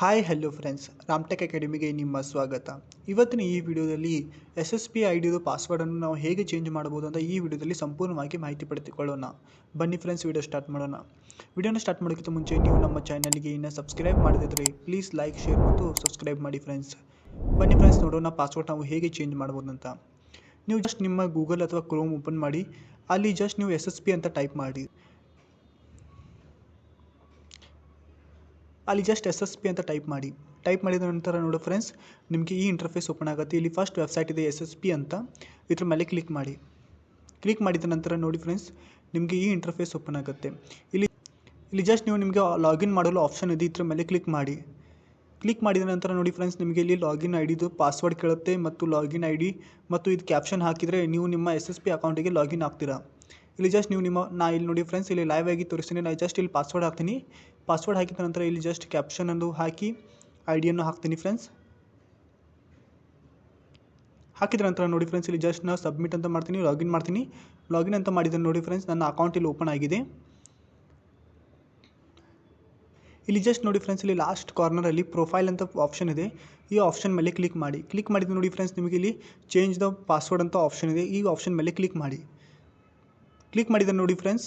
Hi hello friends, Ramtek ಅಕಾಡೆಮಿಗೆ ನಿಮ್ಮ ಸ್ವಾಗತ. ಇವತ್ತಿನ ಈ ವಿಡಿಯೋದಲ್ಲಿ SSP ಐಡಿದು ಪಾಸ್ವರ್ಡನ್ನು ನಾವು ಹೇಗೆ ಚೇಂಜ್ ಮಾಡ್ಬೋದು ಅಂತ ಈ ವಿಡಿಯೋದಲ್ಲಿ ಸಂಪೂರ್ಣವಾಗಿ ಮಾಹಿತಿ ಪಡೆದುಕೊಳ್ಳೋಣ. ಬನ್ನಿ ಫ್ರೆಂಡ್ಸ್, ವಿಡಿಯೋ ಸ್ಟಾರ್ಟ್ ಮಾಡೋಣ. ವಿಡಿಯೋನ ಸ್ಟಾರ್ಟ್ ಮಾಡೋಕ್ಕಿಂತ ಮುಂಚೆ ನೀವು ನಮ್ಮ ಚಾನಲ್ಗೆ ಇನ್ನೂ ಸಬ್ಸ್ಕ್ರೈಬ್ ಮಾಡದಿದ್ದರೆ ಪ್ಲೀಸ್ ಲೈಕ್, ಶೇರ್ ಮತ್ತು ಸಬ್ಸ್ಕ್ರೈಬ್ ಮಾಡಿ ಫ್ರೆಂಡ್ಸ್. ಬನ್ನಿ ಫ್ರೆಂಡ್ಸ್, ನೋಡೋಣ ಪಾಸ್ವರ್ಡ್ ನಾವು ಹೇಗೆ ಚೇಂಜ್ ಮಾಡ್ಬೋದು ಅಂತ. ನೀವು ಜಸ್ಟ್ ನಿಮ್ಮ ಗೂಗಲ್ ಅಥವಾ ಕ್ರೋಮ್ ಓಪನ್ ಮಾಡಿ, ಅಲ್ಲಿ ಜಸ್ಟ್ ನೀವು SSP ಅಂತ ಟೈಪ್ ಮಾಡಿ. ಅಲ್ಲಿ ಜಸ್ಟ್ SSP ಅಂತ ಟೈಪ್ ಮಾಡಿದ ನಂತರ ನೋಡಿ ಫ್ರೆಂಡ್ಸ್, ನಿಮಗೆ ಈ ಇಂಟರ್ಫೇಸ್ ಓಪನ್ ಆಗುತ್ತೆ. ಇಲ್ಲಿ ಫಸ್ಟ್ ವೆಬ್ಸೈಟ್ ಇದೆ SSP ಅಂತ, ಇದ್ರ ಮೇಲೆ ಕ್ಲಿಕ್ ಮಾಡಿದ ನಂತರ ನೋಡಿ ಫ್ರೆಂಡ್ಸ್, ನಿಮಗೆ ಈ ಇಂಟರ್ಫೇಸ್ ಓಪನ್ ಆಗುತ್ತೆ. ಇಲ್ಲಿ ಜಸ್ಟ್ ನಿಮಗೆ ಲಾಗಿನ್ ಮಾಡಲು ಆಪ್ಷನ್ ಇದೆ, ಇದ್ರ ಮೇಲೆ ಕ್ಲಿಕ್ ಮಾಡಿದ ನಂತರ ನೋಡಿ ಫ್ರೆಂಡ್ಸ್, ನಿಮಗೆ ಇಲ್ಲಿ ಲಾಗಿನ್ ಐಡಿದು ಪಾಸ್ವರ್ಡ್ ಕೇಳುತ್ತೆ ಮತ್ತು ಲಾಗಿನ್ ID ಮತ್ತು ಇದು ಕ್ಯಾಪ್ಷನ್ ಹಾಕಿದರೆ ನೀವು ನಿಮ್ಮ SSP ಅಕೌಂಟಿಗೆ ಲಾಗಿನ್ ಆಗ್ತೀರಾ. ಇಲ್ಲಿ ಜಸ್ಟ್ ನೀವು ಇಲ್ಲಿ ನೋಡಿ ಫ್ರೆಂಡ್ಸ್, ಇಲ್ಲಿ ಲೈವ್ ಆಗಿ ತೋರಿಸ್ತೀನಿ. ನಾನು ಜಸ್ಟ್ ಇಲ್ಲಿ ಪಾಸ್ವರ್ಡ್ ಹಾಕ್ತೀನಿ. ಪಾಸ್ವರ್ಡ್ ಹಾಕಿದ ನಂತರ ಇಲ್ಲಿ ಜಸ್ಟ್ ಕ್ಯಾಪ್ಷನ್ ಅನ್ನು ಹಾಕಿ ಐಡಿಯನ್ನು ಹಾಕ್ತೀನಿ ಫ್ರೆಂಡ್ಸ್. ಹಾಕಿದ ನಂತರ ನೋಡಿ ಫ್ರೆಂಡ್ಸ್, ಇಲ್ಲಿ ಜಸ್ಟ್ ನಾನು ಸಬ್ಮಿಟ್ ಅಂತ ಮಾಡ್ತೀನಿ, ಲಾಗಿನ್ ಅಂತ ಮಾಡಿದರೆ ನೋಡಿ ಫ್ರೆಂಡ್ಸ್, ನನ್ನ ಅಕೌಂಟ್ ಇಲ್ಲಿ ಓಪನ್ ಆಗಿದೆ. ಇಲ್ಲಿ ಜಸ್ಟ್ ನೋಡಿ ಫ್ರೆಂಡ್ಸ್, ಇಲ್ಲಿ ಲಾಸ್ಟ್ ಕಾರ್ನರಲ್ಲಿ ಪ್ರೊಫೈಲ್ ಅಂತ ಆಪ್ಷನ್ ಇದೆ. ಈ ಆಪ್ಷನ್ ಮೇಲೆ ಕ್ಲಿಕ್ ಮಾಡಿದ ನೋಡಿ ಫ್ರೆಂಡ್ಸ್, ನಿಮಗೆ ಇಲ್ಲಿ ಚೇಂಜ್ ದ ಪಾಸ್ವರ್ಡ್ ಅಂತ ಆಪ್ಷನ್ ಇದೆ. ಈ ಆಪ್ಷನ್ ಮೇಲೆ ಕ್ಲಿಕ್ ಮಾಡಿದ ನೋಡಿ ಫ್ರೆಂಡ್ಸ್,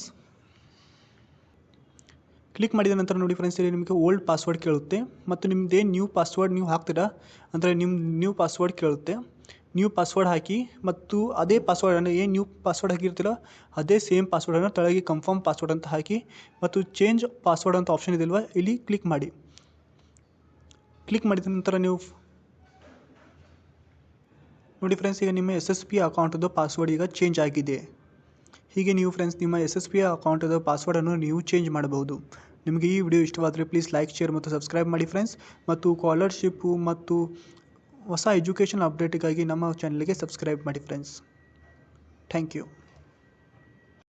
ಕ್ಲಿಕ್ ಮಾಡಿದ ನಂತರ ನೋಡಿ ಫ್ರೆಂಡ್ಸ್, ಇಲ್ಲಿ ನಿಮಗೆ ಓಲ್ಡ್ ಪಾಸ್ವರ್ಡ್ ಕೇಳುತ್ತೆ ಮತ್ತು ನಿಮ್ಮದೇ ನ್ಯೂ ಪಾಸ್ವರ್ಡ್ ನೀವು ಹಾಕ್ತೀರಾ ಅಂದರೆ ನಿಮ್ಮ ನ್ಯೂ ಪಾಸ್ವರ್ಡ್ ಕೇಳುತ್ತೆ. ನ್ಯೂ ಪಾಸ್ವರ್ಡ್ ಹಾಕಿ ಮತ್ತು ಅದೇ ಪಾಸ್ವರ್ಡನ್ನು ಏನು ನ್ಯೂ ಪಾಸ್ವರ್ಡ್ ಹಾಕಿರ್ತೀರ ಅದೇ ಸೇಮ್ ಪಾಸ್ವರ್ಡನ್ನು ತೆಳಗೆ ಕನ್ಫರ್ಮ್ ಪಾಸ್ವರ್ಡ್ ಅಂತ ಹಾಕಿ ಮತ್ತು ಚೇಂಜ್ ಪಾಸ್ವರ್ಡ್ ಅಂತ ಆಪ್ಷನ್ ಇದೆಯಲ್ವ, ಇಲ್ಲಿ ಕ್ಲಿಕ್ ಮಾಡಿದ ನಂತರ ನೀವು ನೋಡಿ ಫ್ರೆಂಡ್ಸ್, ಈಗ ನಿಮ್ಮ SSP ಅಕೌಂಟದ ಪಾಸ್ವರ್ಡ್ ಈಗ ಚೇಂಜ್ ಆಗಿದೆ. ಹೀಗೆ ನೀವು ಫ್ರೆಂಡ್ಸ್ ನಿಮ್ಮ SSP ಅಕೌಂಟದ ಪಾಸ್ವರ್ಡನ್ನು ನೀವು ಚೇಂಜ್ ಮಾಡಬಹುದು. ನಿಮಗೆ ಈ ವಿಡಿಯೋ ಇಷ್ಟವಾದರೆ ಪ್ಲೀಸ್ ಲೈಕ್, ಶೇರ್ ಮತ್ತು ಸಬ್ಸ್ಕ್ರೈಬ್ ಮಾಡಿ ಫ್ರೆಂಡ್ಸ್. ಮತ್ತು ಸ್ಕಾಲರ್ಶಿಪ್ಪು ಮತ್ತು ಹೊಸ ಎಜುಕೇಷನ್ ಅಪ್ಡೇಟಿಗಾಗಿ ನಮ್ಮ ಚಾನಲ್ಗೆ ಸಬ್ಸ್ಕ್ರೈಬ್ ಮಾಡಿ ಫ್ರೆಂಡ್ಸ್. Thank you.